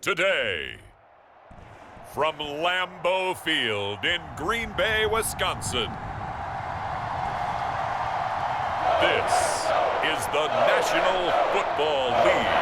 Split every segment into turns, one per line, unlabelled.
today. From Lambeau Field in Green Bay, Wisconsin, this is the National Football League.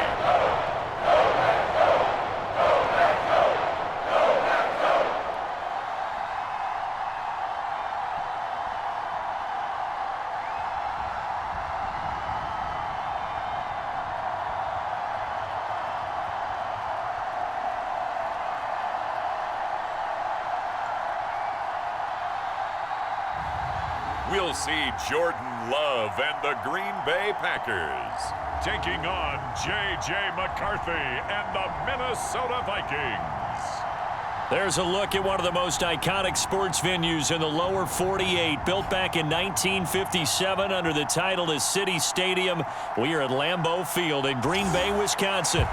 We'll see Jordan Love and the Green Bay Packers taking on J.J. McCarthy and the Minnesota Vikings.
There's a look at one of the most iconic sports venues in the lower 48. Built back in 1957 under the title of City Stadium. We are at Lambeau Field in Green Bay, Wisconsin.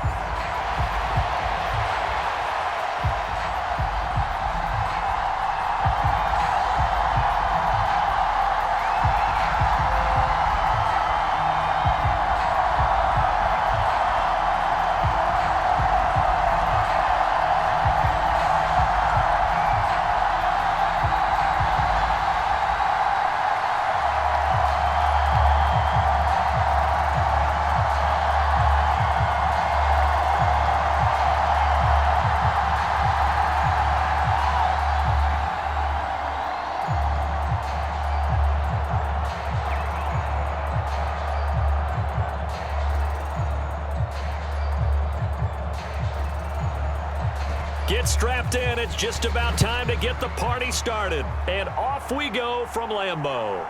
Get strapped in. It's just about time to get the party started. And off we go from Lambeau.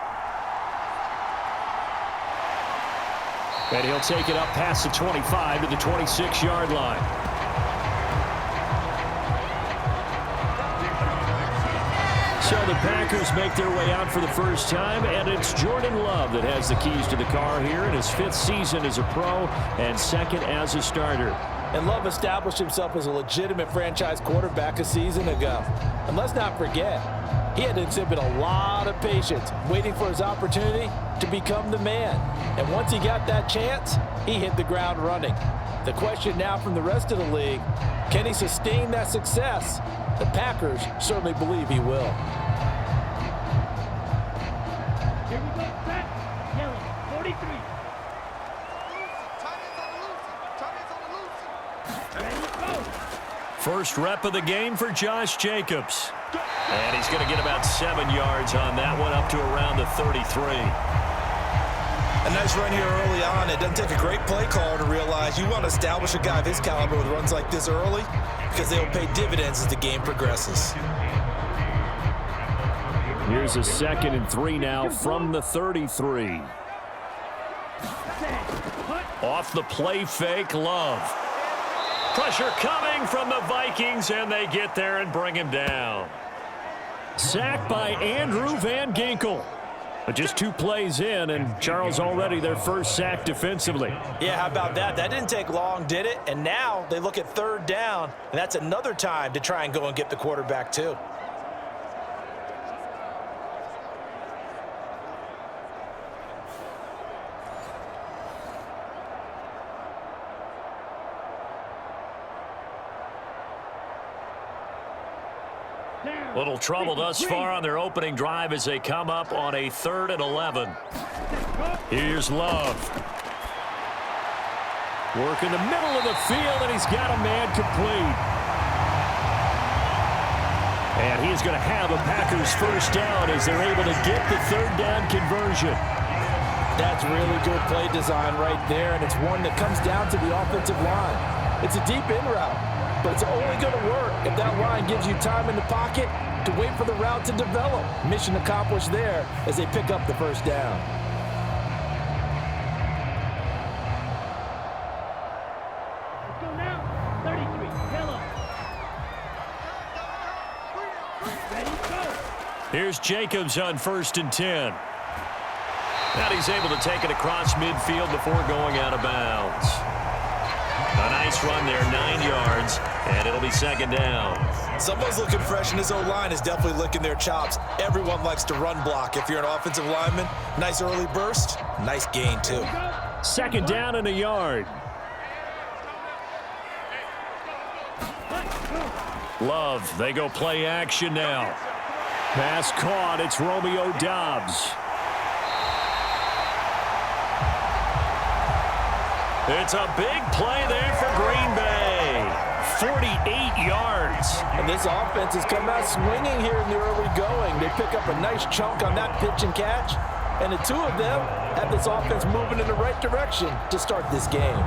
And he'll take it up past the 25 to the 26-yard line. So the Packers make their way out for the first time, and it's Jordan Love that has the keys to the car here in his 5th season as a pro and 2nd as a starter.
And Love established himself as a legitimate franchise quarterback a season ago. And let's not forget, he had to exhibit a lot of patience waiting for his opportunity to become the man. And once he got that chance, he hit the ground running. The question now from the rest of the league, can he sustain that success? The Packers certainly believe he will.
Here we go, back. Yellow, 43.
First rep of the game for Josh Jacobs. And he's going to get about 7 yards on that one, up to around the 33.
A nice run here early on. It doesn't take a great play caller to realize you want to establish a guy of his caliber with runs like this early because they'll pay dividends as the game progresses.
Here's a 2nd and 3 now from the 33. Off the play fake, Love. Pressure coming from the Vikings, and they get there and bring him down. Sacked by Andrew Van Ginkel. But just 2 plays in, and Charles already their first sack defensively.
Yeah, how about that? That didn't take long, did it? And now they look at 3rd down, and that's another time to try and go and get the quarterback too.
Little trouble thus far on their opening drive as they come up on a 3rd and 11. Here's Love. Working the middle of the field, and he's got a man complete. And he's going to have a Packers first down as they're able to get the 3rd down conversion.
That's really good play design right there, and it's one that comes down to the offensive line. It's a deep in route, but it's only going to work if that line gives you time in the pocket to wait for the route to develop. Mission accomplished there as they pick up the first down.
Let's go now. 33, yellow. Ready, go.
Here's Jacobs on 1st and 10. And he's able to take it across midfield before going out of bounds. A nice run there, 9 yards, and it'll be 2nd down.
Someone's looking fresh, and his O-line is definitely licking their chops. Everyone likes to run block. If you're an offensive lineman, nice early burst, nice gain too.
2nd down and a yard. Love, they go play action now. Pass caught, it's Romeo Doubs. It's a big play there for Green Bay. 48 yards.
And this offense has come out swinging here in the early going. They pick up a nice chunk on that pitch and catch. And the two of them have this offense moving in the right direction to start this game.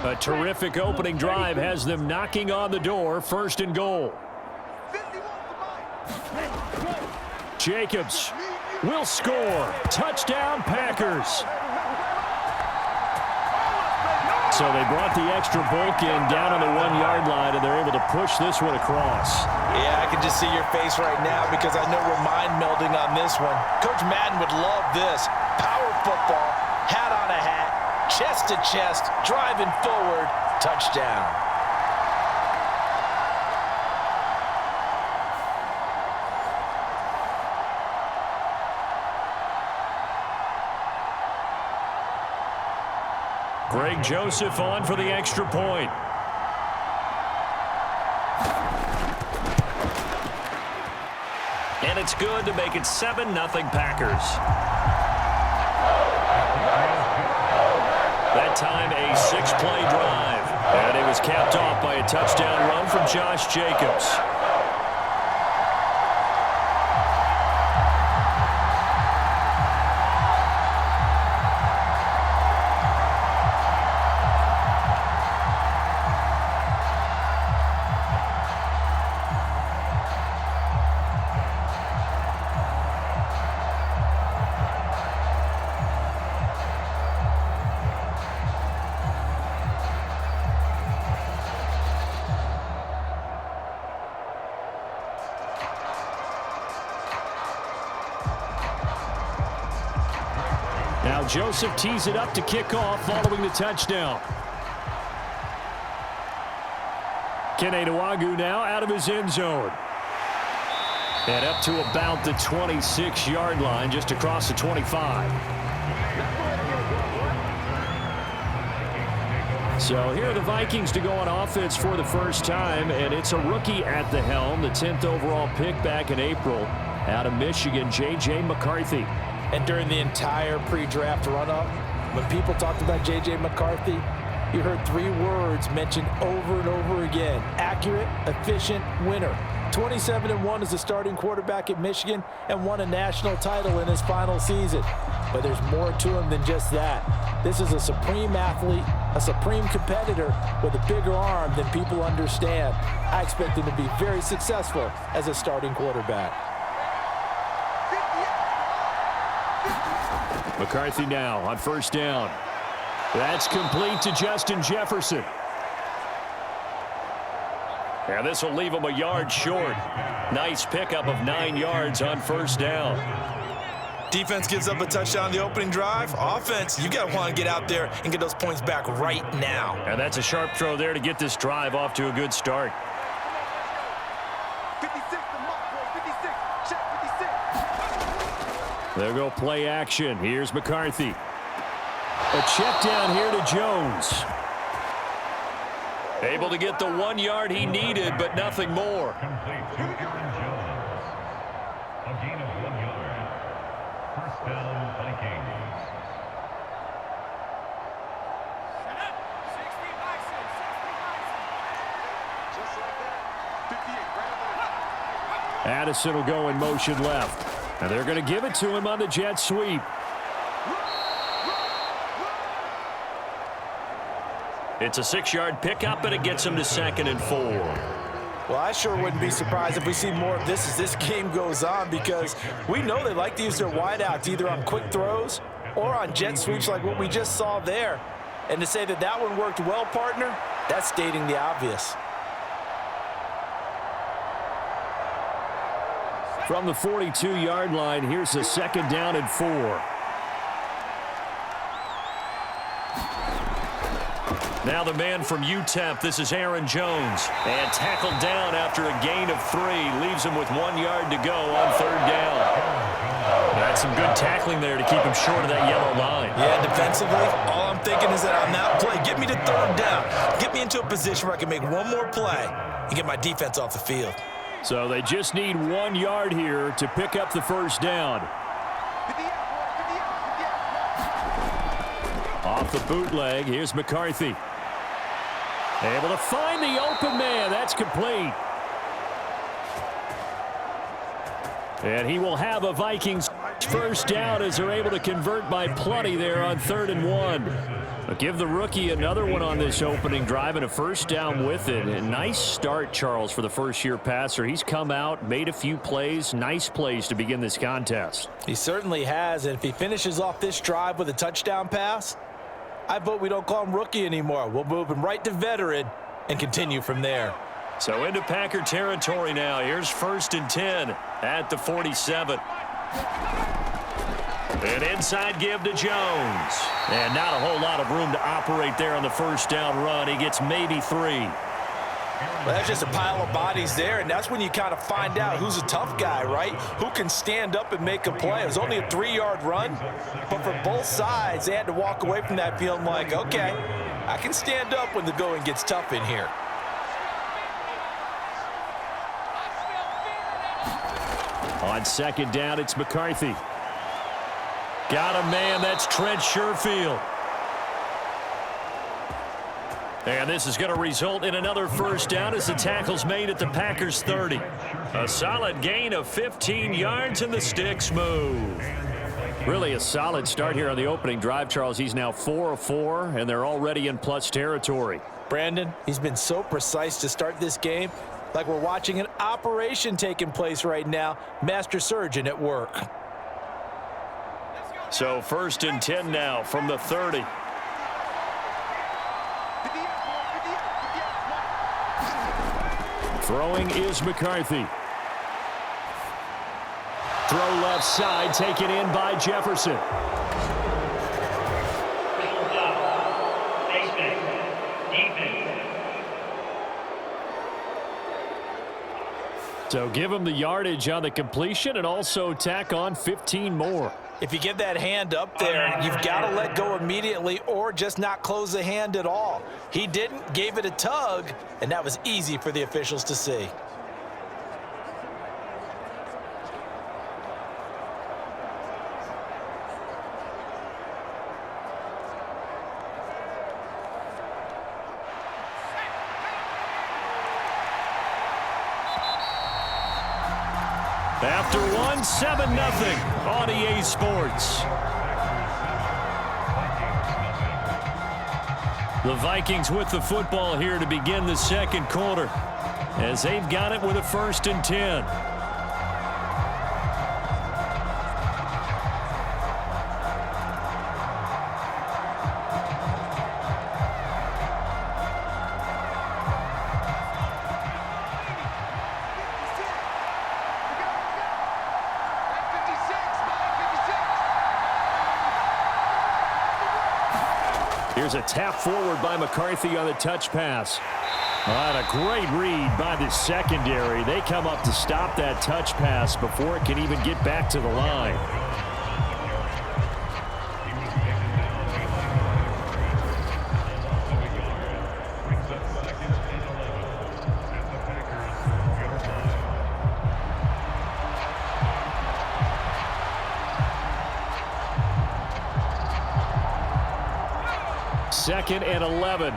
A terrific opening drive has them knocking on the door, 1st and goal. Jacobs will score. Touchdown, Packers. So they brought the extra bulk in down on the 1-yard line, and they're able to push this one across.
Yeah, I can just see your face right now because I know we're mind melding on this one. Coach Madden would love this. Power football, hat on a hat. Chest to chest, driving forward, touchdown.
Greg Joseph on for the extra point. And it's good to make it 7-0 Packers. That time a 6-play drive. And it was capped off by a touchdown run from Josh Jacobs. Now Joseph tees it up to kick off following the touchdown. Kene Nwangwu now out of his end zone. And up to about the 26-yard line, just across the 25. So here are the Vikings to go on offense for the first time, and it's a rookie at the helm, the 10th overall pick back in April out of Michigan, J.J. McCarthy.
And during the entire pre-draft run-up, when people talked about J.J. McCarthy, you heard 3 words mentioned over and over again: accurate, efficient, winner. 27-1 as a starting quarterback at Michigan and won a national title in his final season. But there's more to him than just that. This is a supreme athlete, a supreme competitor with a bigger arm than people understand. I expect him to be very successful as a starting quarterback.
McCarthy now on first down. That's complete to Justin Jefferson. And this will leave him a yard short. Nice pickup of 9 yards on first down.
Defense gives up a touchdown on the opening drive. Offense, you got to want to get out there and get those points back right now.
And that's a sharp throw there to get this drive off to a good start.
56, the mark, boy, 56, check 56.
They'll go play action. Here's McCarthy. A check down here to Jones. Able to get the 1 yard he needed, but nothing more.
Complete to Aaron Jones. A gain of 1 yard. First down, Vikings.
Just like that. 58, right?
Addison will go in motion left. And they're going to give it to him on the jet sweep. It's a 6-yard pickup, and it gets him to 2nd and 4.
Well, I sure wouldn't be surprised if we see more of this as this game goes on, because we know they like to use their wideouts either on quick throws or on jet sweeps like what we just saw there. And to say that that one worked well, partner, that's stating the obvious.
From the 42-yard line, here's a 2nd down and 4. Now the man from UTEP, this is Aaron Jones. And tackled down after a gain of 3. Leaves him with 1 yard to go on 3rd down. That's some good tackling there to keep him short of that yellow line.
Yeah, defensively, all I'm thinking is that on that play, get me to 3rd down. Get me into a position where I can make one more play and get my defense off the field.
So they just need 1 yard here to pick up the 1st down. Off the bootleg, here's McCarthy. Able to find the open man. That's complete. And he will have a Vikings 1st down as they're able to convert by plenty there on 3rd and 1. But give the rookie another one on this opening drive and a 1st down with it. A nice start, Charles, for the first-year passer. He's come out, made a few plays, nice plays to begin this contest.
He certainly has, and if he finishes off this drive with a touchdown pass, I vote we don't call him rookie anymore. We'll move him right to veteran and continue from there.
So into Packer territory now. Here's 1st and 10 at the 47. An inside give to Jones. And not a whole lot of room to operate there on the 1st down run. He gets maybe 3.
Well, that's just a pile of bodies there, and that's when you kind of find out who's a tough guy, right? Who can stand up and make a play. It was only a 3-yard run, but for both sides, they had to walk away from that feeling like, okay, I can stand up when the going gets tough in here.
On 2nd down, it's McCarthy. Got a man, that's Trent Sherfield. And this is going to result in another 1st down as the tackle's made at the Packers 30. A solid gain of 15 yards and the sticks move. Really a solid start here on the opening drive, Charles. He's now 4 of 4, and they're already in plus territory.
Brandon, he's been so precise to start this game, like we're watching an operation taking place right now. Master surgeon at work.
So 1st and 10 now from the 30. Throwing is McCarthy. Throw left side, taken in by Jefferson. So give him the yardage on the completion and also tack on 15 more.
If you get that hand up there, you've got to let go immediately or just not close the hand at all. He didn't, gave it a tug, and that was easy for the officials to see.
After one, 7-0 on EA Sports. The Vikings with the football here to begin the 2nd quarter as they've got it with a 1st and 10. Here's a tap forward by McCarthy on the touch pass. And a great read by the secondary. They come up to stop that touch pass before it can even get back to the line. Second and 11.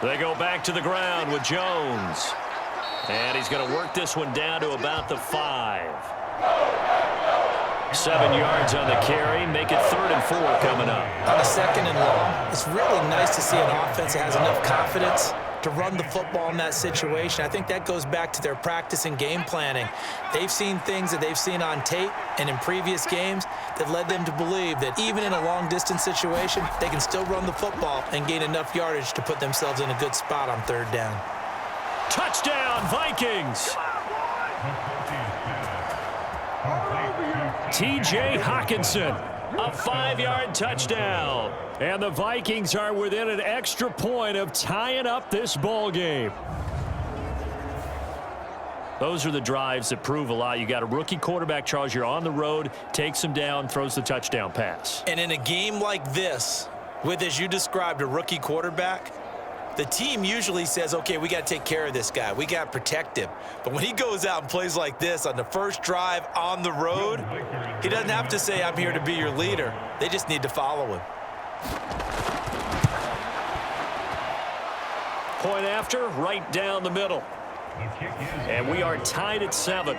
They go back to the ground with Jones. And he's going to work this one down to about the 5. 7 yards on the carry. Make it 3rd and 4 coming up.
On a 2nd and long, it's really nice to see an offense that has enough confidence to run the football in that situation. I think that goes back to their practice and game planning. They've seen things that they've seen on tape and in previous games that led them to believe that even in a long-distance situation, they can still run the football and gain enough yardage to put themselves in a good spot on 3rd down.
Touchdown, Vikings! TJ Hawkinson A 5-yard touchdown. And the Vikings are within an extra point of tying up this ball game. Those are the drives that prove a lot. You got a rookie quarterback, Charles. You're on the road, takes him down, throws the touchdown pass.
And in a game like this, with, as you described, a rookie quarterback, the team usually says, okay, we got to take care of this guy. We got to protect him. But when he goes out and plays like this on the first drive on the road, he doesn't have to say, I'm here to be your leader. They just need to follow him.
Point after, right down the middle. And we are tied at 7.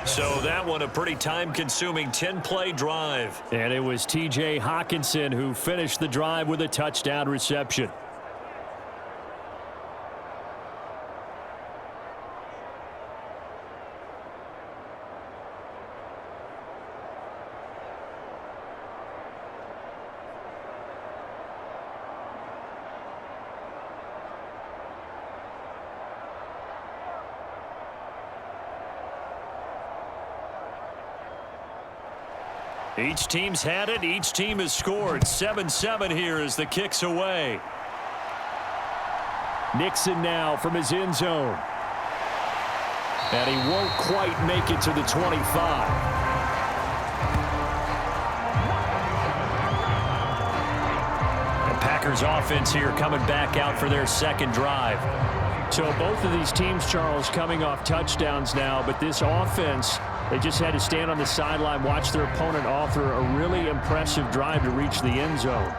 So that one a pretty time-consuming 10-play drive. And it was T.J. Hockenson who finished the drive with a touchdown reception. Each team's had it. Each team has scored. 7-7 here as the kick's away. Nixon now from his end zone. And he won't quite make it to the 25. The Packers offense here coming back out for their second drive. So both of these teams, Charles, coming off touchdowns now, but this offense, they just had to stand on the sideline, watch their opponent offer a really impressive drive to reach the end zone.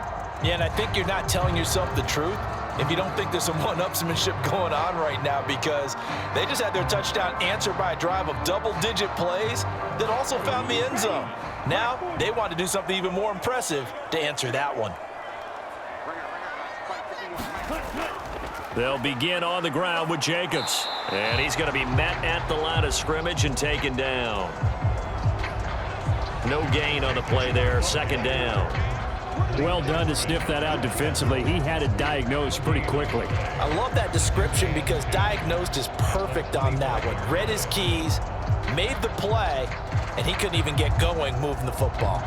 Yeah, and I think you're not telling yourself the truth if you don't think there's some one-upsmanship going on right now, because they just had their touchdown answered by a drive of double-digit plays that also found the end zone. Now they want to do something even more impressive to answer that one.
They'll begin on the ground with Jacobs. And he's going to be met at the line of scrimmage and taken down. No gain on the play there, second down.
Well done to sniff that out defensively. He had it diagnosed pretty quickly.
I love that description because diagnosed is perfect on that one. Read his keys, made the play, and he couldn't even get going moving the football.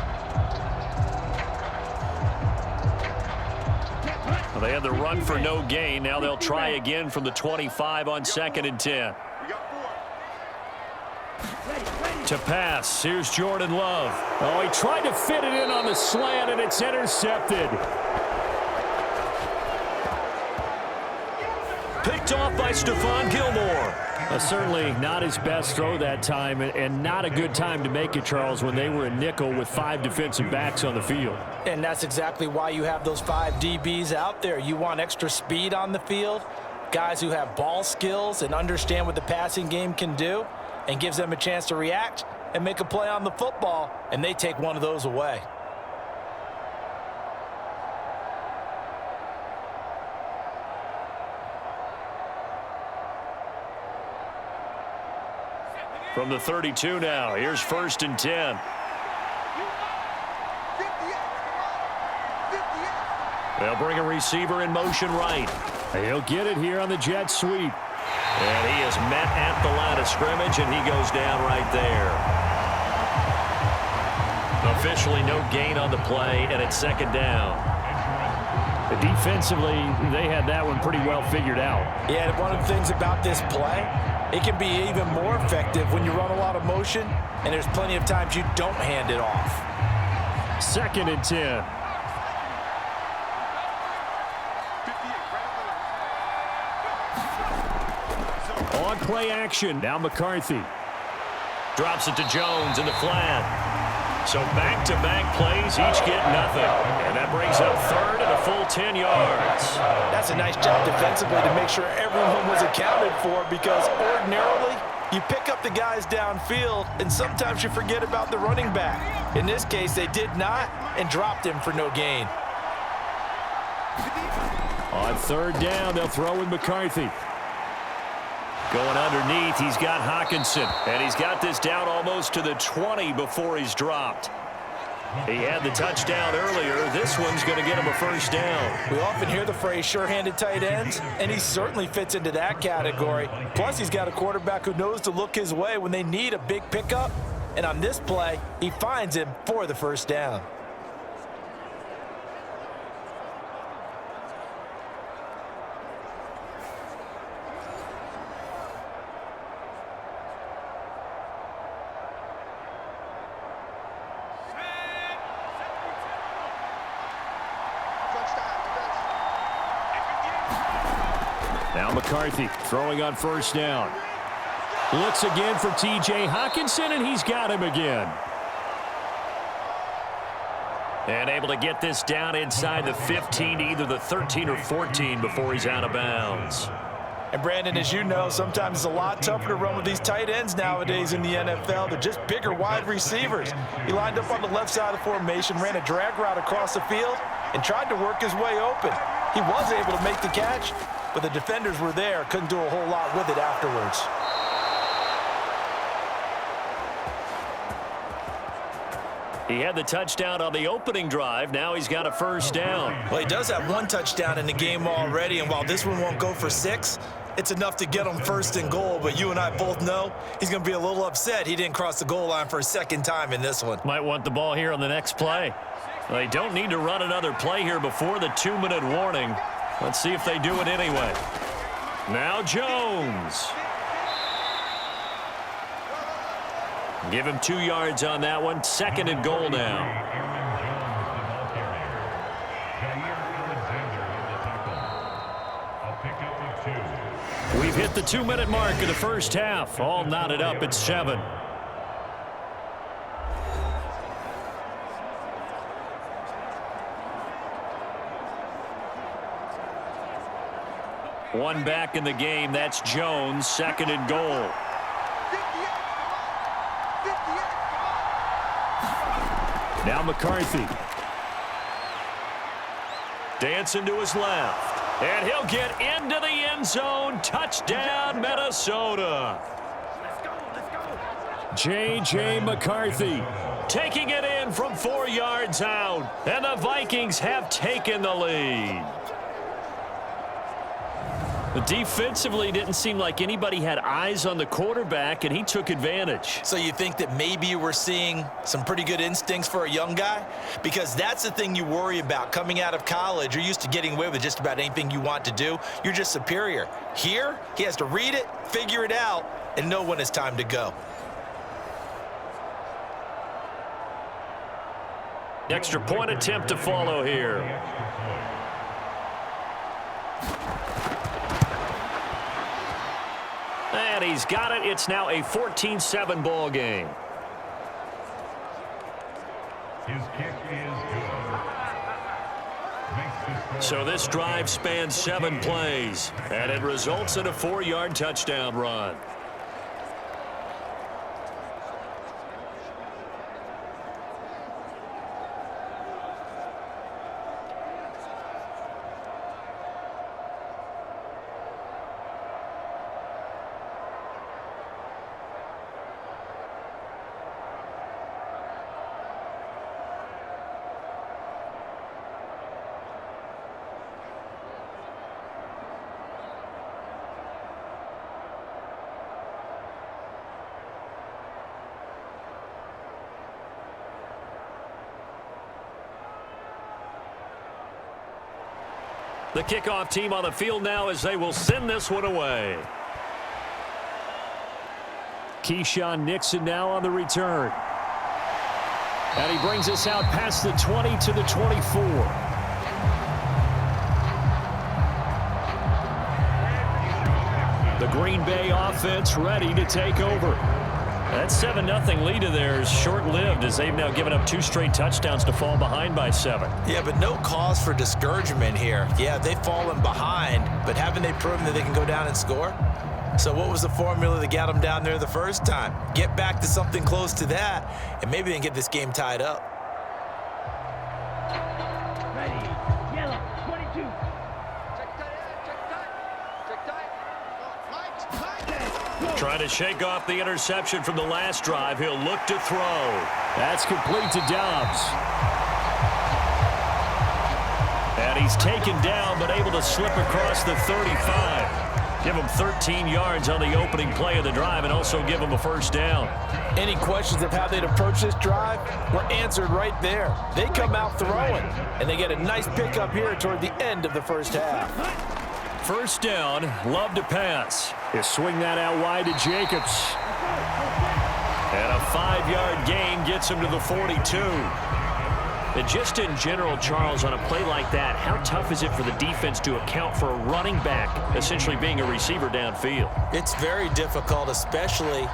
Well, they had the run for no gain. Now they'll try again from the 25 on 2nd and 10. To pass, here's Jordan Love. Oh, he tried to fit it in on the slant, and it's intercepted. Picked off by Stephon Gilmore.
Certainly not his best throw that time, and not a good time to make it, Charles, when they were in nickel with 5 defensive backs on the field.
And that's exactly why you have those 5 DBs out there. You want extra speed on the field, guys who have ball skills and understand what the passing game can do, and gives them a chance to react and make a play on the football, and they take one of those away.
From the 32 now, here's 1st and 10. They'll bring a receiver in motion right.
He'll get it here on the jet sweep.
And he is met at the line of scrimmage, and he goes down right there. Officially no gain on the play, and it's 2nd down.
Defensively, they had that one pretty well figured out.
Yeah, and one of the things about this play, it can be even more effective when you run a lot of motion, and there's plenty of times you don't hand it off.
2nd and 10. On play action, now McCarthy.
Drops it to Jones in the flat. So back-to-back plays, each get nothing. And that brings up 3rd and a full 10 yards.
That's a nice job defensively to make sure everyone was accounted for, because ordinarily you pick up the guys downfield and sometimes you forget about the running back. In this case, they did not and dropped him for no gain.
On 3rd down, they'll throw in McCarthy.
Going underneath, he's got Hockenson. And he's got this down almost to the 20 before he's dropped. He had the touchdown earlier. This one's going to get him a 1st down.
We often hear the phrase sure-handed tight ends, and he certainly fits into that category. Plus, he's got a quarterback who knows to look his way when they need a big pickup. And on this play, he finds him for the first down.
Now McCarthy throwing on first down. Looks again for T.J. Hockenson, and he's got him again. And able to get this down inside the 15, either the 13 or 14 before he's out of bounds.
And Brandon, as you know, sometimes it's a lot tougher to run with these tight ends nowadays in the NFL. They're just bigger wide receivers. He lined up on the left side of the formation, ran a drag route across the field, and tried to work his way open. He was able to make the catch, but the defenders were there, couldn't do a whole lot with it afterwards.
He had the touchdown on the opening drive. Now he's got a first down.
Well, he does have one touchdown in the game already, and while this one won't go for 6, it's enough to get him first and goal. But you and I both know he's going to be a little upset he didn't cross the goal line for a second time in this one.
Might want the ball here on the next play. They don't need to run another play here before the 2-minute warning. Let's see if they do it anyway. Now Jones. Give him 2 yards on that one. Second and goal now. We've hit the 2-minute mark of the first half. All knotted up at 7. One back in the game. That's Jones. Second and goal. Now McCarthy. Dancing to his left. And he'll get into the end zone. Touchdown, Minnesota. J.J. McCarthy taking it in from 4 yards out. And the Vikings have taken the lead. Defensively, didn't seem like anybody had eyes on the quarterback, and he took advantage.
So you think that maybe we're seeing some pretty good instincts for a young guy? Because that's the thing you worry about coming out of college. You're used to getting away with just about anything you want to do. You're just superior. Here, he has to read it, figure it out, and know when it's time to go.
Extra point attempt to follow here. And he's got it. It's now a 14-7 ball game.
His kick is good.
So this drive spans 7 plays, and it results in a 4-yard touchdown run. The kickoff team on the field now as they will send this one away. Keyshawn Nixon now on the return. And he brings us out past the 20 to the 24. The Green Bay offense ready to take over. That 7-0 lead of theirs short-lived as they've now given up 2 straight touchdowns to fall behind by 7.
Yeah, but no cause for discouragement here. Yeah, they've fallen behind, but haven't they proven that they can go down and score? So what was the formula that got them down there the first time? Get back to something close to that, and maybe they can get this game tied up.
Ready, yellow, 22.
Trying to shake off the interception from the last drive. He'll look to throw. That's complete to Dobbs. And he's taken down but able to slip across the 35. Give them 13 yards on the opening play of the drive and also give them a first down.
Any questions of how they'd approach this drive were answered right there. They come out throwing, and they get a nice pickup here toward the end of the first half.
First down, Love to pass. He'll swing that out wide to Jacobs. And a 5-yard gain gets him to the 42. And just in general, Charles, on a play like that, how tough is it for the defense to account for a running back essentially being a receiver downfield?
It's very difficult, especially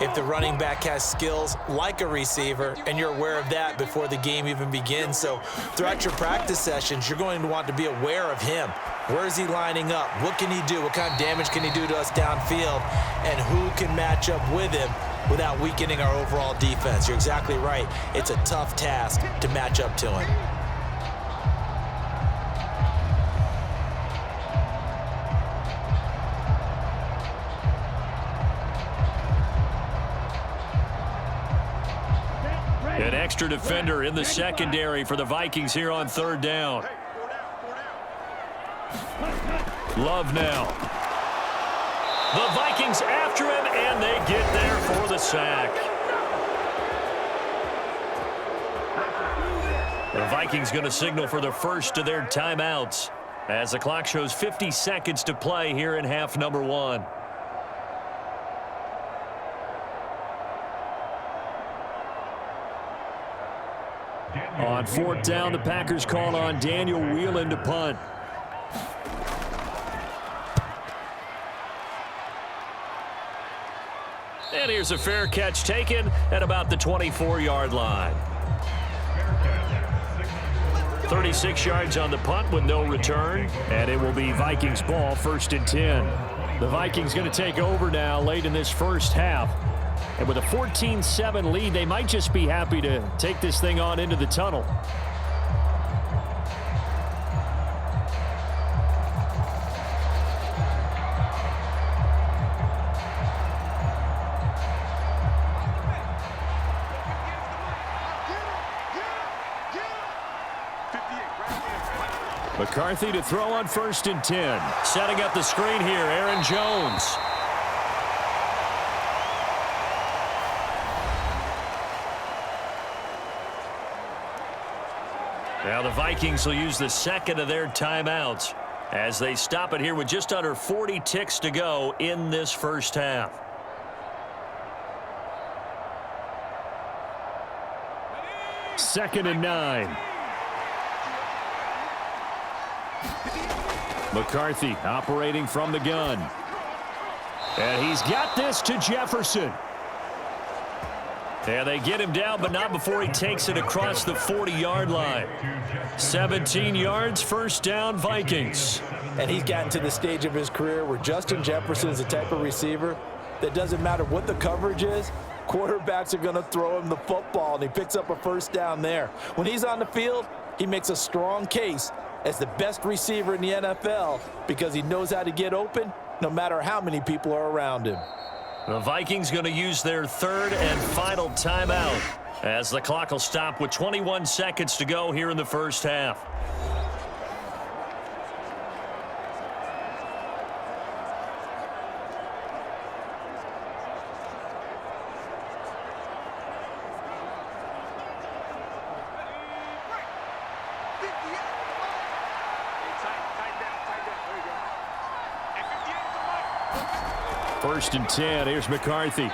if the running back has skills like a receiver, and you're aware of that before the game even begins. So throughout your practice sessions, you're going to want to be aware of him. Where is he lining up? What can he do? What kind of damage can he do to us downfield? And who can match up with him without weakening our overall defense? You're exactly right. It's a tough task to match up to him.
An extra defender in the secondary for the Vikings here on third down. Love now. The Vikings after him, and they get there for the sack. The Vikings going to signal for the first of their timeouts as the clock shows 50 seconds to play here in half number 1. On fourth down, the Packers call on Daniel Whelan to punt. And here's a fair catch taken at about the 24-yard line. 36 yards on the punt with no return, and it will be Vikings ball, 1st and 10. The Vikings going to take over now late in this first half. And with a 14-7 lead, they might just be happy to take this thing on into the tunnel. McCarthy to throw on 1st and 10. Setting up the screen here, Aaron Jones. Now the Vikings will use the second of their timeouts as they stop it here with just under 40 ticks to go in this first half. Second and 9. McCarthy operating from the gun. And he's got this to Jefferson. And they get him down, but not before he takes it across the 40-yard line. 17 yards, first down, Vikings.
And he's gotten to the stage of his career where Justin Jefferson is the type of receiver that doesn't matter what the coverage is, quarterbacks are going to throw him the football, and he picks up a first down there. When he's on the field, he makes a strong case as the best receiver in the NFL because he knows how to get open no matter how many people are around him.
The Vikings going to use their third and final timeout as the clock will stop with 21 seconds to go here in the first half. First and 10. Here's McCarthy.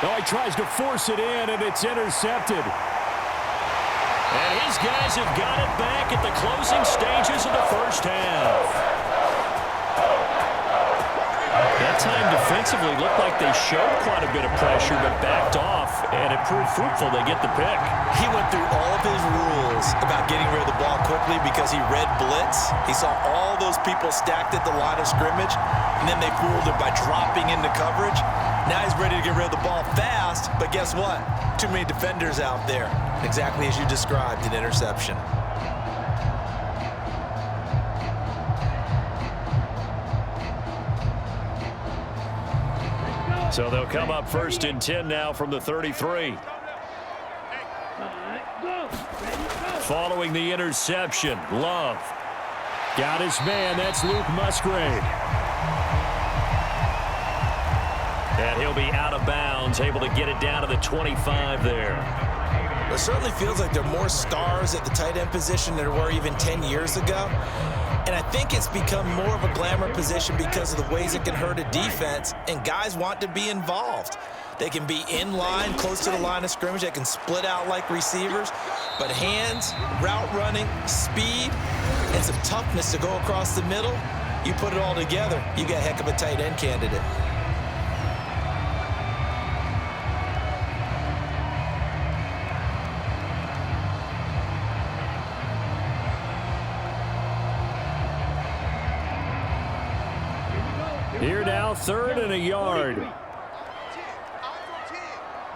Oh, he tries to force it in, and it's intercepted. And his guys have got it back at the closing stages of the first half. That time defensively looked like they showed quite a bit of pressure, but backed off, and it proved fruitful. They get the pick.
He went through all of his rules about getting rid of the ball quickly because he read blitz. He saw all those people stacked at the line of scrimmage, and then they fooled him by dropping into coverage. Now he's ready to get rid of the ball fast, but guess what? Too many defenders out there. Exactly as you described, an interception.
So they'll come up first and 10 now from the 33. Following the interception, Love got his man. That's Luke Musgrave. And he'll be out of bounds, able to get it down to the 25 there.
It certainly feels like there are more stars at the tight end position than there were even 10 years ago. And I think it's become more of a glamour position because of the ways it can hurt a defense, and guys want to be involved. They can be in line, close to the line of scrimmage. They can split out like receivers. But hands, route running, speed, and some toughness to go across the middle, you put it all together, you got a heck of a tight end candidate.
Here now, 3rd and a yard.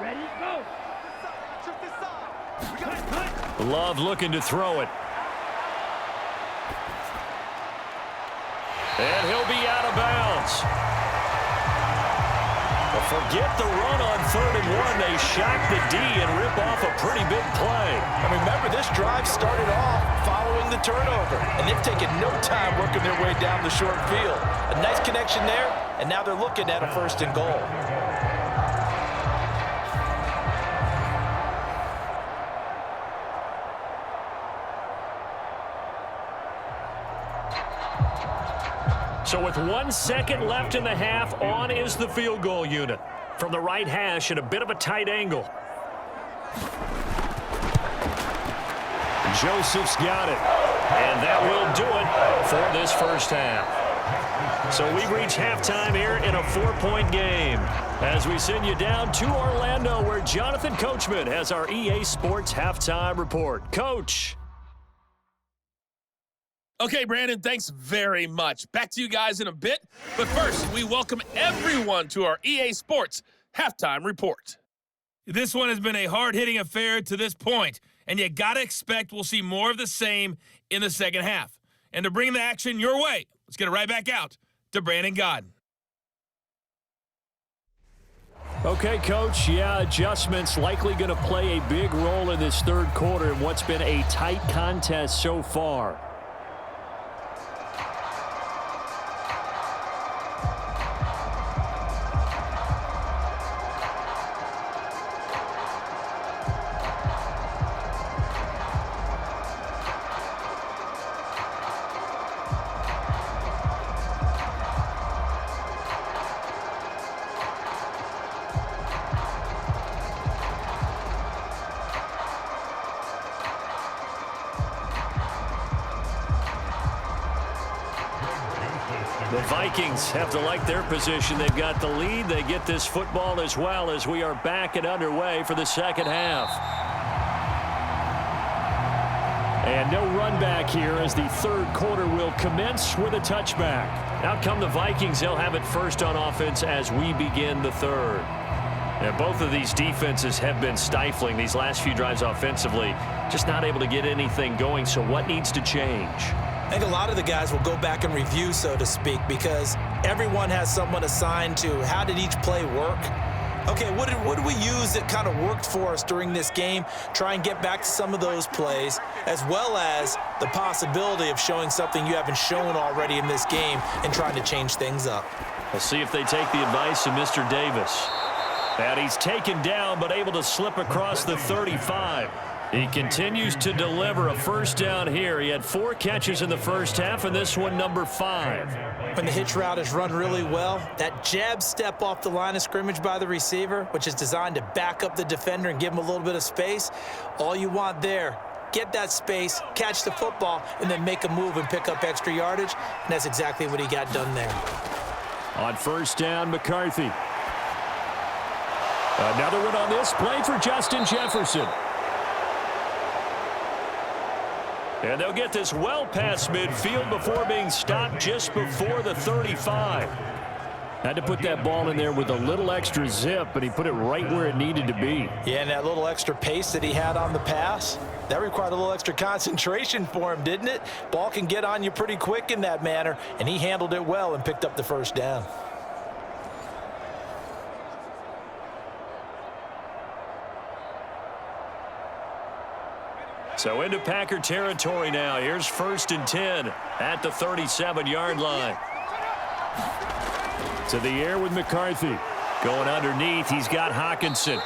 Ready, go.
Love looking to throw it. And he'll be out of bounds. But forget the run on 3rd and 1. They shock the D and rip off a pretty big play.
And remember, this drive started off following the turnover, and they've taken no time working their way down the short field. A nice connection there, and now they're looking at a 1st and goal.
So with 1 second left in the half, on is the field goal unit. From the right hash at a bit of a tight angle. Joseph's got it. And that will do it for this first half. So we reach halftime here in a 4-point game as we send you down to Orlando, where Jonathan Coachman has our EA Sports halftime report. Coach.
Okay, Brandon, thanks very much. Back to you guys in a bit. But first, we welcome everyone to our EA Sports halftime report.
This one has been a hard-hitting affair to this point, and you got to expect we'll see more of the same in the second half. And to bring the action your way, let's get it right back out to Brandon Godden.
Okay, Coach, adjustments likely going to play a big role in this 3rd quarter in what's been a tight contest so far. The Vikings have to like their position. They've got the lead. They get this football as well as we are back and underway for the second half. And no run back here as the 3rd quarter will commence with a touchback. Out come the Vikings. They'll have it first on offense as we begin the 3rd. And both of these defenses have been stifling these last few drives offensively. Just not able to get anything going. So what needs to change?
I think a lot of the guys will go back and review, so to speak, because everyone has someone assigned to how did each play work. Okay, what did we use that kind of worked for us during this game? Try and get back to some of those plays, as well as the possibility of showing something you haven't shown already in this game and trying to change things up.
We'll see if they take the advice of Mr. Davis. And he's taken down but able to slip across the 35. He continues to deliver a first down here. He had 4 catches in the first half, and this one number 5.
When the hitch route is run really well, that jab step off the line of scrimmage by the receiver, which is designed to back up the defender and give him a little bit of space, all you want there, get that space, catch the football, and then make a move and pick up extra yardage, and that's exactly what he got done there.
On first down, McCarthy. Another one on this play for Justin Jefferson. And they'll get this well past midfield before being stopped just before the 35. Had to put that ball in there with a little extra zip, but he put it right where it needed to be.
Yeah, and that little extra pace that he had on the pass, that required a little extra concentration for him, didn't it? Ball can get on you pretty quick in that manner, and he handled it well and picked up the first down.
So into Packer territory now. Here's 1st and 10 at the 37-yard line. To the air with McCarthy. Going underneath, he's got Hockenson.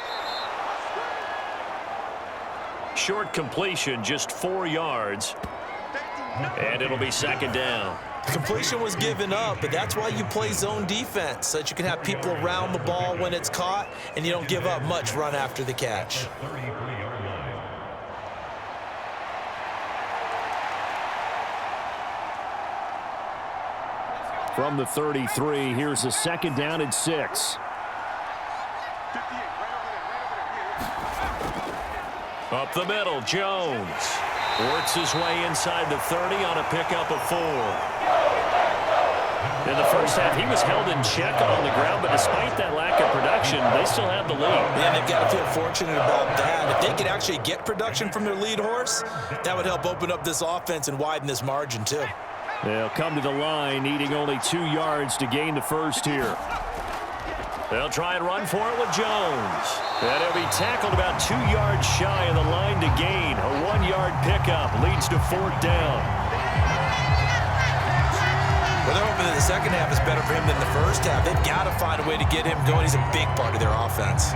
Short completion, just 4 yards. And it'll be second down.
Completion was given up, but that's why you play zone defense, so that you can have people around the ball when it's caught, and you don't give up much run after the catch.
From the 33, here's a second down and 6. Up the middle, Jones. Works his way inside the 30 on a pickup of 4. In the first half, he was held in check on the ground, but despite that lack of production, they still have the lead.
Yeah, they've got to feel fortunate about that. If they could actually get production from their lead horse, that would help open up this offense and widen this margin, too.
They'll come to the line, needing only 2 yards to gain the first here. They'll try and run for it with Jones. And he'll be tackled about 2 yards shy of the line to gain. A 1-yard pickup leads to 4th down.
Well, they're hoping that the second half is better for him than the first half. They've got to find a way to get him going. He's a big part of their offense.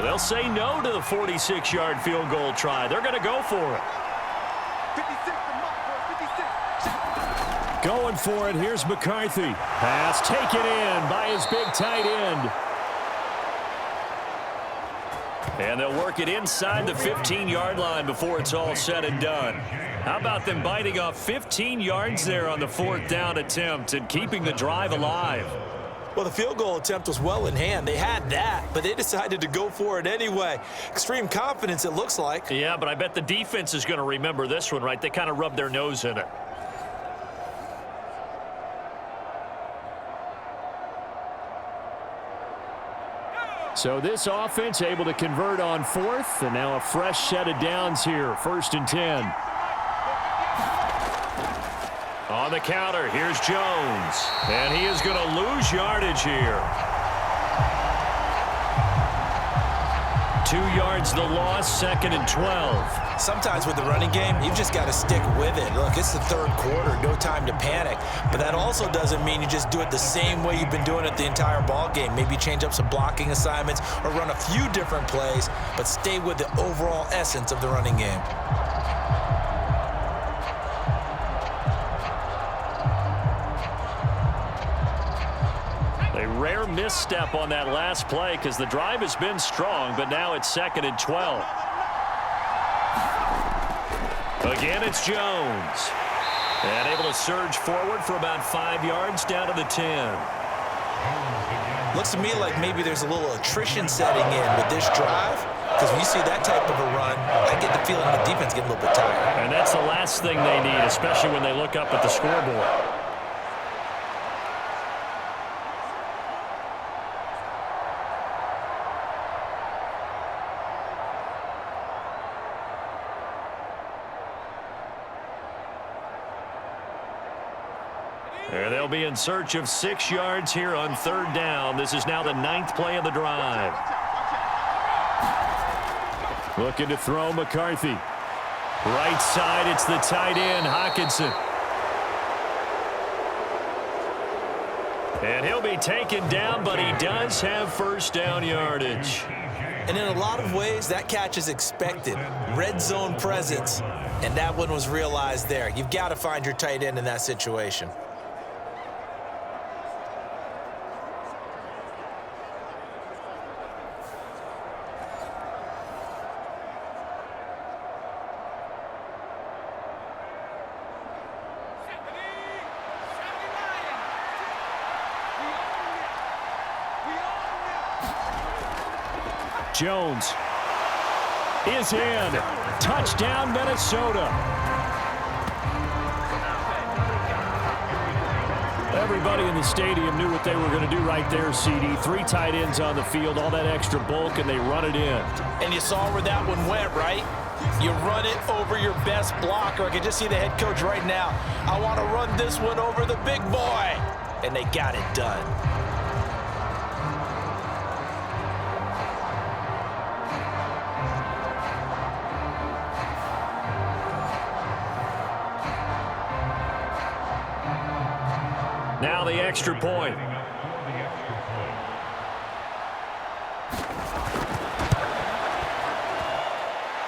They'll say no to the 46-yard field goal try. They're going to go for it.
56, the mark for 56.
Going for it. Here's McCarthy. Pass taken in by his big tight end. And they'll work it inside the 15-yard line before it's all said and done. How about them biting off 15 yards there on the 4th down attempt and keeping the drive alive?
Well, the field goal attempt was well in hand. They had that, but they decided to go for it anyway. Extreme confidence, it looks like.
Yeah, but I bet the defense is going to remember this one, right? They kind of rubbed their nose in it. So this offense able to convert on 4th, and now a fresh set of downs here. 1st and 10. On the counter, here's Jones. And he is going to lose yardage here. 2 yards the loss, 2nd and 12.
Sometimes with the running game, you've just got to stick with it. Look, it's the 3rd quarter, no time to panic. But that also doesn't mean you just do it the same way you've been doing it the entire ball game. Maybe change up some blocking assignments or run a few different plays, but stay with the overall essence of the running game.
Rare misstep on that last play because the drive has been strong, but now it's 2nd and 12. Again, it's Jones. And able to surge forward for about 5 yards down to the 10.
Looks to me like maybe there's a little attrition setting in with this drive, because when you see that type of a run, I get the feeling the defense getting a little bit tired.
And that's the last thing they need, especially when they look up at the scoreboard. And they'll be in search of 6 yards here on 3rd down. This is now the 9th play of the drive. Looking to throw McCarthy. Right side, it's the tight end, Hockenson. And he'll be taken down, but he does have 1st down yardage.
And in a lot of ways, that catch is expected. Red zone presence, and that one was realized there. You've got to find your tight end in that situation.
Jones is in. Touchdown, Minnesota. Everybody in the stadium knew what they were going to do right there, CD. 3 tight ends on the field, all that extra bulk, and they run it in.
And you saw where that one went, right? You run it over your best blocker. I can just see the head coach right now. I want to run this one over the big boy. And they got it done.
Now the extra point.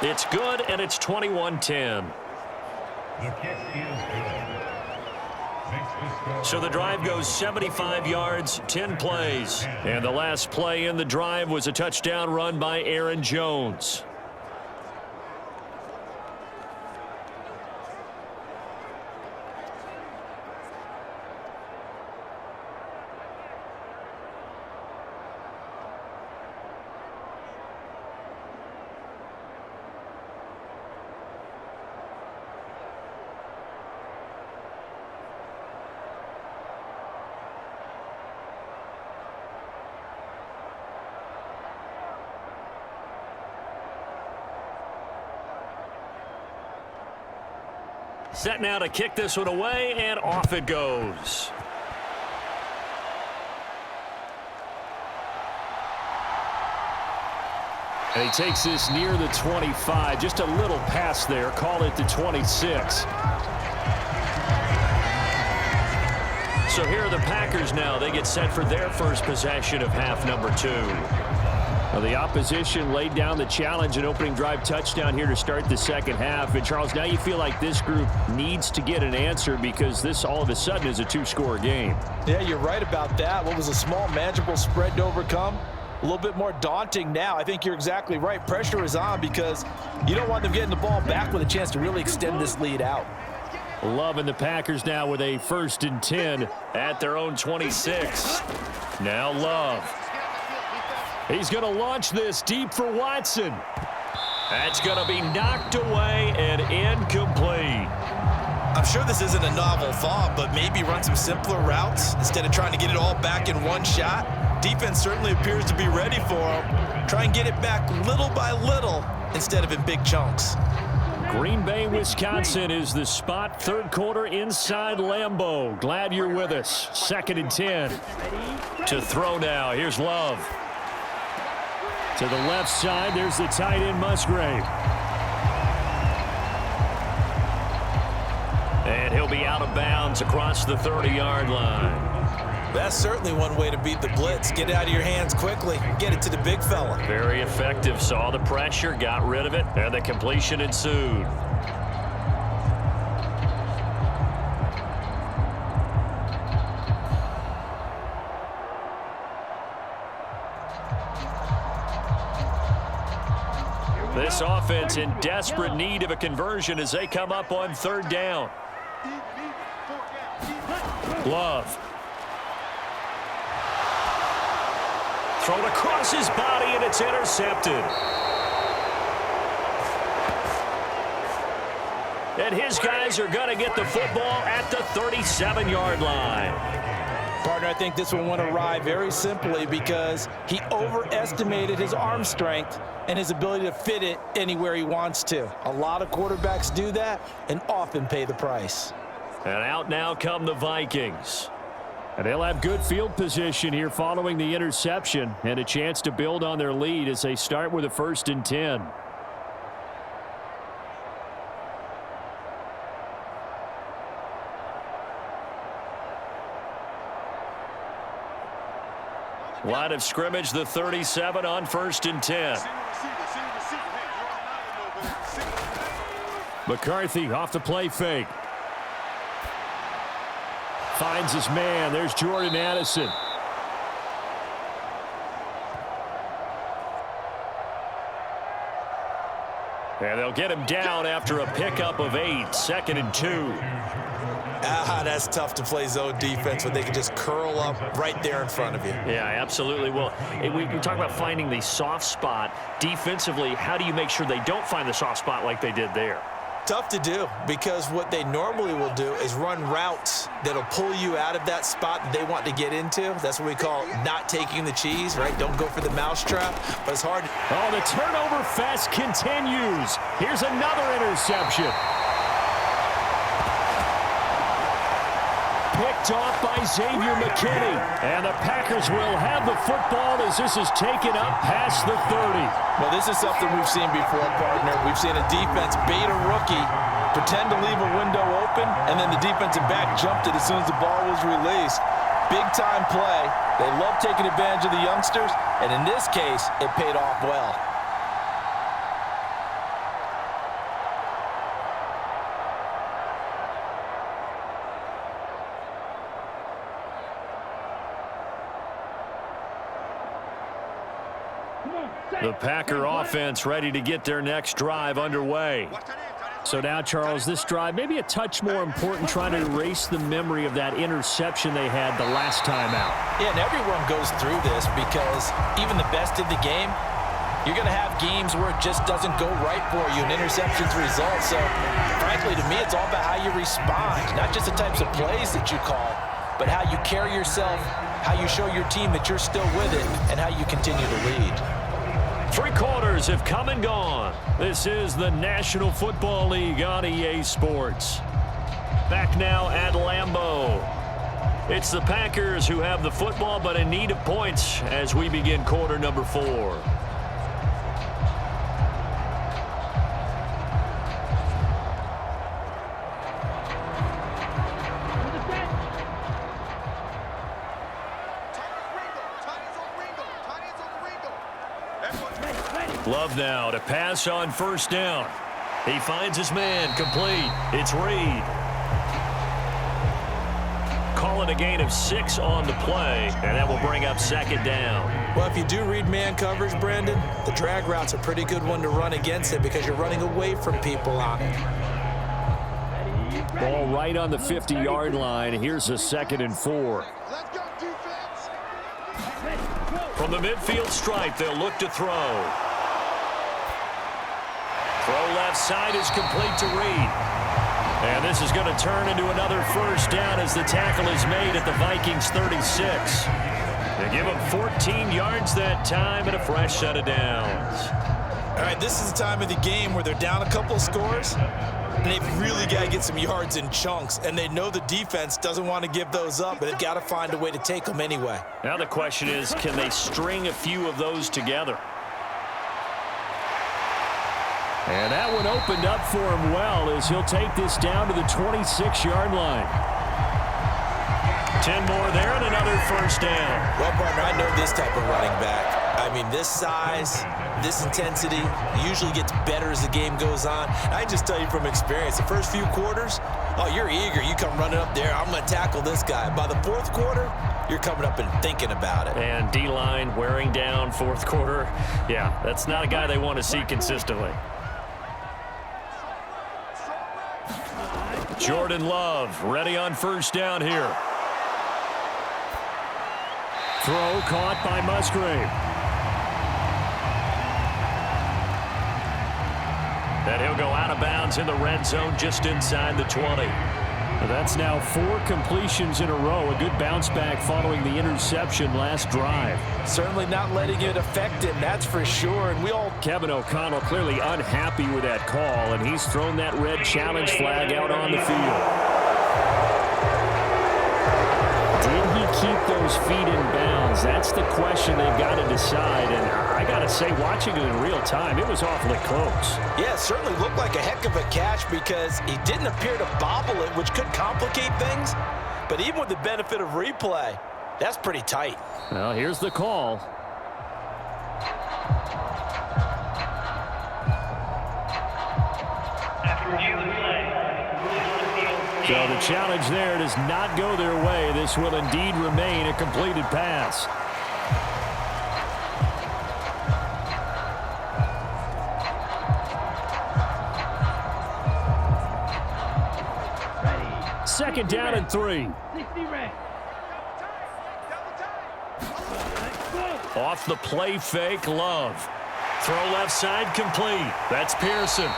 It's good, and it's 21-10. So the drive goes 75 yards, 10 plays. And the last play in the drive was a touchdown run by Aaron Jones. Set now to kick this one away, and off it goes. And he takes this near the 25. Just a little pass there. Call it the 26. So here are the Packers now. They get set for their first possession of half number 2. Well, the opposition laid down the challenge, an opening drive touchdown here to start the second half. And, Charles, now you feel like this group needs to get an answer because this all of a sudden is a 2-score game.
Yeah, you're right about that. What was a small, manageable spread to overcome? A little bit more daunting now. I think you're exactly right. Pressure is on because you don't want them getting the ball back with a chance to really extend this lead out.
Loving the Packers now with a 1st and 10 at their own 26. Now Love. He's going to launch this deep for Watson. That's going to be knocked away and incomplete.
I'm sure this isn't a novel thought, but maybe run some simpler routes instead of trying to get it all back in one shot. Defense certainly appears to be ready for him. Try and get it back little by little instead of in big chunks.
Green Bay, Wisconsin is the spot. 3rd quarter inside Lambeau. Glad you're with us. 2nd and 10. To throw now. Here's Love. To the left side, there's the tight end Musgrave. And he'll be out of bounds across the 30-yard line.
That's certainly one way to beat the blitz. Get it out of your hands quickly. Get it to the big fella.
Very effective. Saw the pressure, got rid of it, and the completion ensued. This offense in desperate need of a conversion as they come up on 3rd down. Love. Thrown across his body, and it's intercepted. And his guys are going to get the football at the 37-yard line.
Partner, I think this one went awry very simply because he overestimated his arm strength and his ability to fit it anywhere he wants to. A lot of quarterbacks do that and often pay the price.
And out now come the Vikings. And they'll have good field position here following the interception and a chance to build on their lead as they start with a 1st and 10. Line of scrimmage, the 37 on 1st and 10. McCarthy off the play fake. Finds his man. There's Jordan Addison. And they'll get him down after a pickup of 8. 2nd and 2.
That's tough to play zone defense when they can just curl up right there in front of you.
Yeah, absolutely. Well, we talk about finding the soft spot. Defensively, how do you make sure they don't find the soft spot like they did there?
Tough to do, because what they normally will do is run routes that'll pull you out of that spot that they want to get into. That's what we call not taking the cheese, right? Don't go for the mousetrap, but it's hard.
Oh, the turnover fest continues. Here's another interception. Picked off by Xavier McKinney. And the Packers will have the football as this is taken up past the 30.
Well, this is something we've seen before, partner. We've seen a defense bait a rookie, pretend to leave a window open, and then the defensive back jumped it as soon as the ball was released. Big-time play. They love taking advantage of the youngsters, and in this case, it paid off well.
The Packer offense ready to get their next drive underway. So now, Charles, this drive maybe a touch more important, trying to erase the memory of that interception they had the last time out.
Yeah, and everyone goes through this because even the best in the game, you're going to have games where it just doesn't go right for you, and interceptions result. So, frankly, to me, it's all about how you respond, not just the types of plays that you call, but how you carry yourself, how you show your team that you're still with it, and how you continue to lead.
3 quarters have come and gone. This is the National Football League on EA Sports. Back now at Lambeau. It's the Packers who have the football, but in need of points as we begin quarter number 4. Love now to pass on first down. He finds his man complete. It's Reed. Call it a gain of 6 on the play, and that will bring up second down.
Well, if you do read man coverage, Brandon, the drag route's a pretty good one to run against it because you're running away from people on it.
Ball right on the 50-yard line. Here's a 2nd and 4.
Let's go, defense.
From the midfield stripe, they'll look to throw. Throw left side is complete to Reed. And this is going to turn into another first down as the tackle is made at the Vikings 36. They give them 14 yards that time and a fresh set of downs.
All right, this is the time of the game where they're down a couple of scores, and they've really got to get some yards in chunks, and they know the defense doesn't want to give those up, but they've got to find a way to take them anyway.
Now the question is, can they string a few of those together? And that one opened up for him well as he'll take this down to the 26-yard line. 10 more there and another first down.
Well, partner, I know this type of running back. I mean, this size, this intensity usually gets better as the game goes on. I just tell you from experience, the first few quarters, oh, you're eager. You come running up there, I'm going to tackle this guy. By the 4th quarter, you're coming up and thinking about it.
And D-line wearing down 4th quarter. Yeah, that's not a guy they want to see consistently. Jordan Love ready on first down here. Throw caught by Musgrave. And he'll go out of bounds in the red zone just inside the 20. That's now 4 completions in a row. A good bounce back following the interception last drive.
Certainly not letting it affect him, that's for sure. And
Kevin O'Connell clearly unhappy with that call, and he's thrown that red challenge flag out on the field. Did he keep those feet in bounds? That's the question they've got to decide. And I got to say, watching it in real time, it was awfully close.
Yeah, it certainly looked like a heck of a catch because he didn't appear to bobble it, which could complicate things. But even with the benefit of replay, that's pretty tight.
Well, here's the call. So the challenge there does not go their way. This will indeed remain a completed pass. Second down and 3.
60 red.
Off the play fake, Love. Throw left side complete. That's Pearson.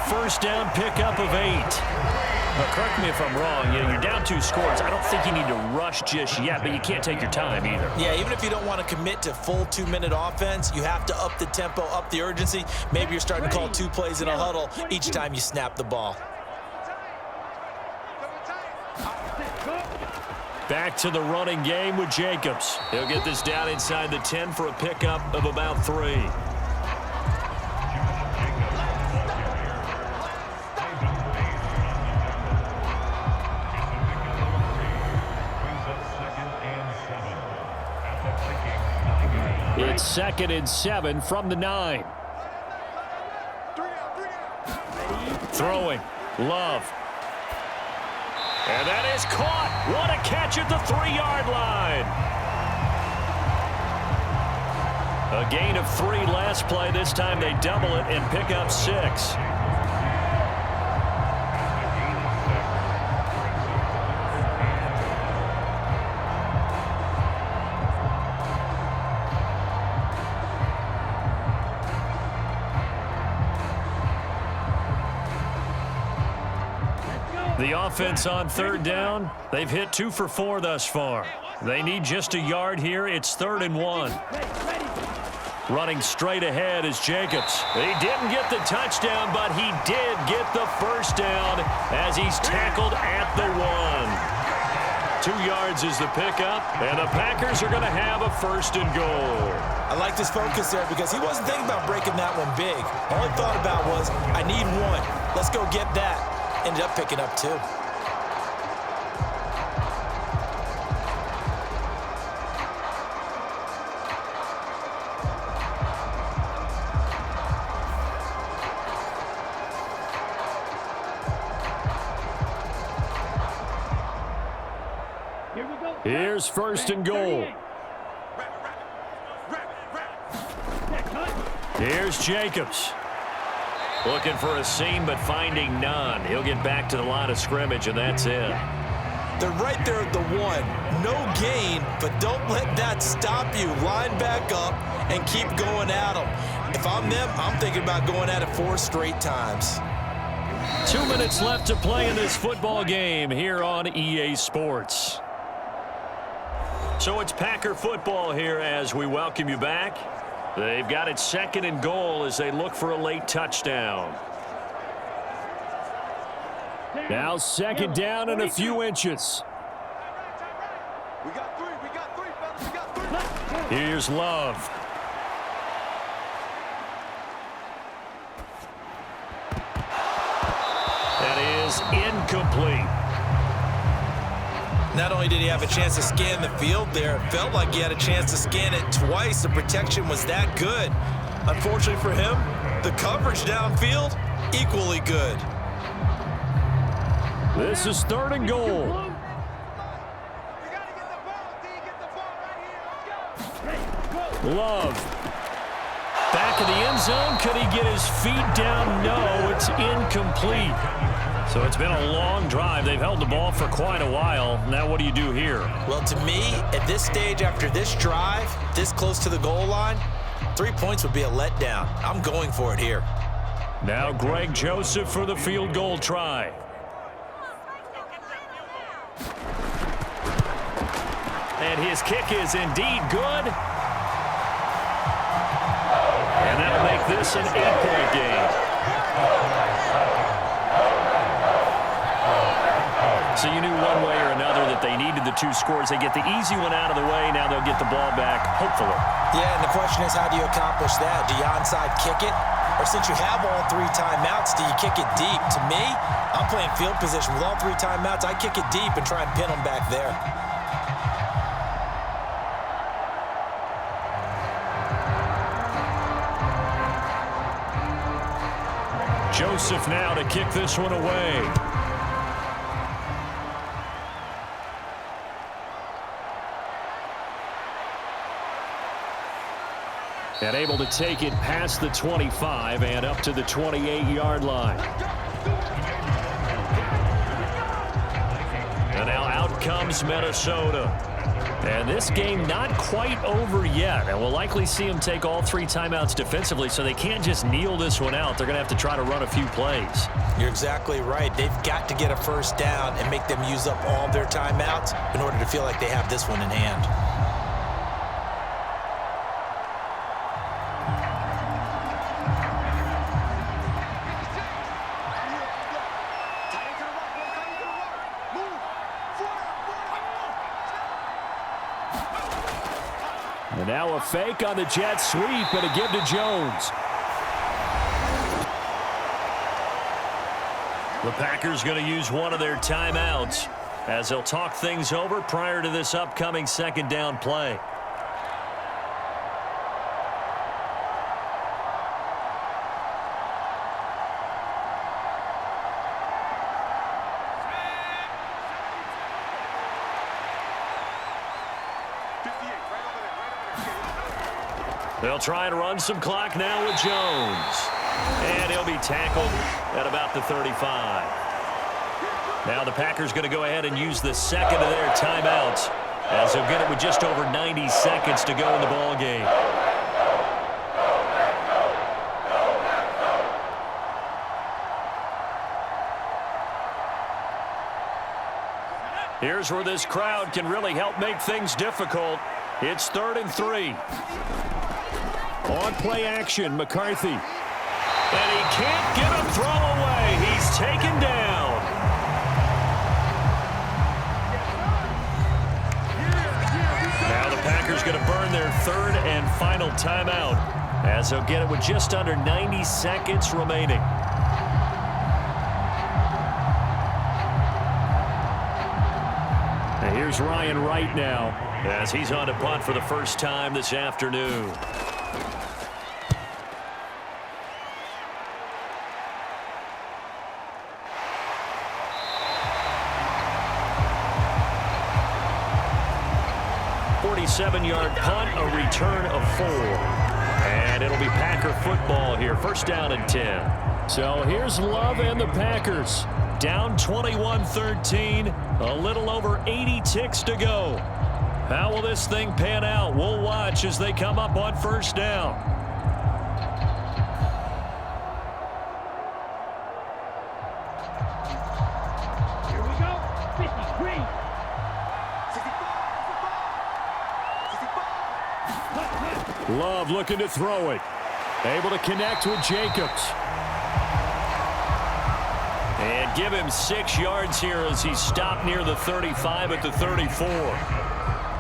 first down pickup of 8. But correct me if I'm wrong, you're down 2 scores. I don't think you need to rush just yet, but you can't take your time either.
Yeah, even if you don't want to commit to full 2-minute offense, you have to up the tempo, up the urgency. Maybe you're starting to call 2 plays in a huddle each time you snap the ball.
Back to the running game with Jacobs. He'll get this down inside the 10 for a pickup of about 3. It's 2nd and 7 from the 9. Throwing. Love. And that is caught. What a catch at the 3-yard line. A gain of 3 last play. This time they double it and pick up 6. The offense on 3rd down, they've hit 2 for 4 thus far. They need just a yard here. It's 3rd and 1. Running straight ahead is Jacobs. He didn't get the touchdown, but he did get the first down as he's tackled at the 1. 2 yards is the pickup, and the Packers are going to have a 1st and goal.
I like this focus there because he wasn't thinking about breaking that one big. All he thought about was, I need 1. Let's go get that. Ended up picking up 2.
Here's 1st and goal. Here's Jacobs. Looking for a seam, but finding none. He'll get back to the line of scrimmage, and that's it.
They're right there at the 1. No gain, but don't let that stop you. Line back up and keep going at them. If I'm them, I'm thinking about going at it 4 straight times.
2 minutes left to play in this football game here on EA Sports. So it's Packer football here as we welcome you back. They've got it 2nd and goal as they look for a late touchdown. Now 2nd down and a few inches.
We got 3, fellas, we got 3.
Here's Love. That is incomplete.
Not only did he have a chance to scan the field there, it felt like he had a chance to scan it twice. The protection was that good. Unfortunately for him, the coverage downfield, equally good.
This is 3rd and goal. Love. Back of the end zone. Could he get his feet down? No, it's incomplete. So it's been a long drive. They've held the ball for quite a while. Now what do you do here?
Well, to me, at this stage after this drive, this close to the goal line, 3 points would be a letdown. I'm going for it here.
Now Greg Joseph for the field goal try. And his kick is indeed good. And that'll make this an 8-point game. So you knew one way or another that they needed the 2 scores. They get the easy one out of the way. Now they'll get the ball back, hopefully.
Yeah, and the question is, how do you accomplish that? Do you onside kick it? Or since you have all 3 timeouts, do you kick it deep? To me, I'm playing field position. With all 3 timeouts, I kick it deep and try and pin them back there.
Joseph now to kick this one away. And able to take it past the 25 and up to the 28-yard line. And now out comes Minnesota. And this game not quite over yet. And we'll likely see them take all 3 timeouts defensively, so they can't just kneel this one out. They're going to have to try to run a few plays.
You're exactly right. They've got to get a first down and make them use up all their timeouts in order to feel like they have this one in hand.
And now a fake on the jet sweep and a give to Jones. The Packers going to use one of their timeouts as they'll talk things over prior to this upcoming second down play. They'll try and run some clock now with Jones. And he'll be tackled at about the 35. Now the Packers going to go ahead and use the second of their timeouts as they'll get it with just over 90 seconds to go in the ball game. Here's where this crowd can really help make things difficult. It's 3rd and 3. On play action, McCarthy. And he can't get a throw away. He's taken down. Now the Packers going to burn their 3rd and final timeout as they'll get it with just under 90 seconds remaining. And here's Ryan Wright now as he's on to punt for the first time this afternoon. Seven-yard punt, a return of 4. And it'll be Packer football here. First down and 10. So here's Love and the Packers. Down 21-13. A little over 80 ticks to go. How will this thing pan out? We'll watch as they come up on first down.
Here we go. 53.
Love looking to throw it. Able to connect with Jacobs. And give him 6 yards here as he stopped near the 35 at the 34.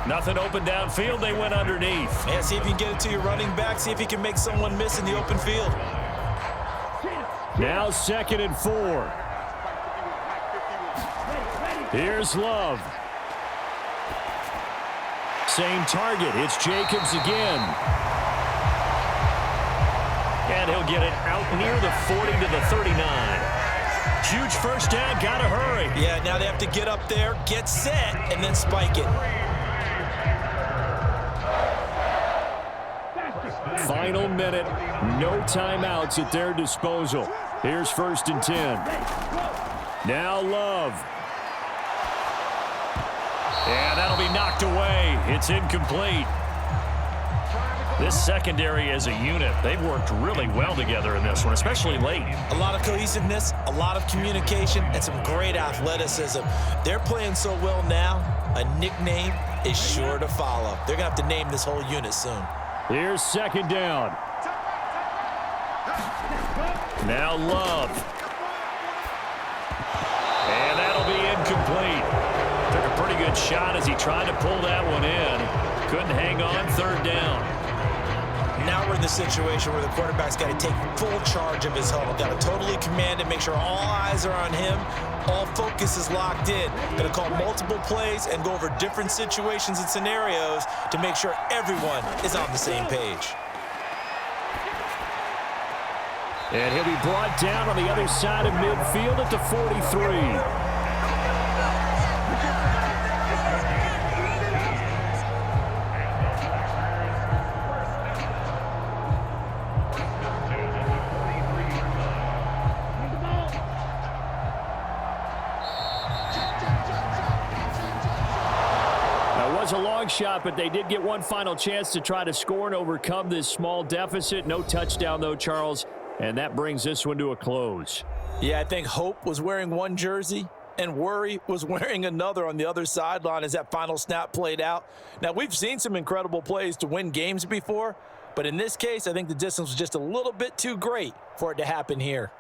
Nothing open downfield. They went underneath.
Yeah, see if you can get it to your running back. See if you can make someone miss in the open field.
Now 2nd and 4. Here's Love. Same target. It's Jacobs again. And he'll get it out near the 40 to the 39. Huge first down. Got to hurry.
Yeah, now they have to get up there, get set, and then spike it.
Final minute. No timeouts at their disposal. Here's 1st and 10. Now Love. And that'll be knocked away. It's incomplete. This secondary as a unit, they've worked really well together in this one, especially late.
A lot of cohesiveness, a lot of communication, and some great athleticism. They're playing so well now, a nickname is sure to follow. They're going to have to name this whole unit soon.
Here's 2nd down. Now Love. And that'll be incomplete. Took a pretty good shot as he tried to pull that one in. Couldn't hang on. 3rd down.
Now we're in the situation where the quarterback's got to take full charge of his huddle. Got to totally command it, make sure all eyes are on him. All focus is locked in. Going to call multiple plays and go over different situations and scenarios to make sure everyone is on the same page.
And he'll be brought down on the other side of midfield at the 43. was a long shot, but they did get one final chance to try to score and overcome this small deficit. No touchdown, though, Charles, and that brings this one to a close.
Yeah, I think hope was wearing one jersey and worry was wearing another on the other sideline as that final snap played out. Now, we've seen some incredible plays to win games before, but in this case, I think the distance was just a little bit too great for it to happen here.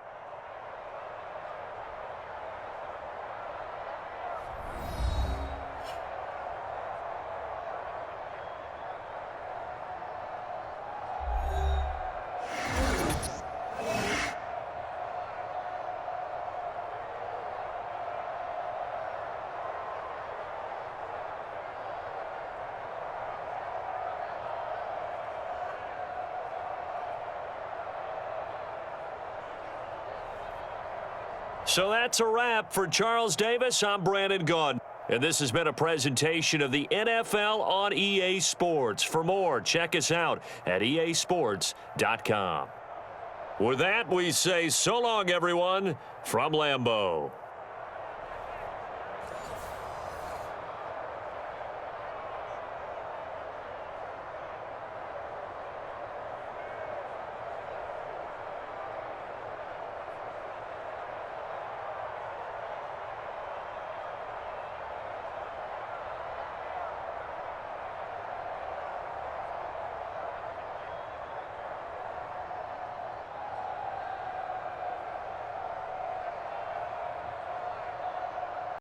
So that's a wrap for Charles Davis. I'm Brandon Gaudin. And this has been a presentation of the NFL on EA Sports. For more, check us out at easports.com. With that, we say so long, everyone, from Lambeau.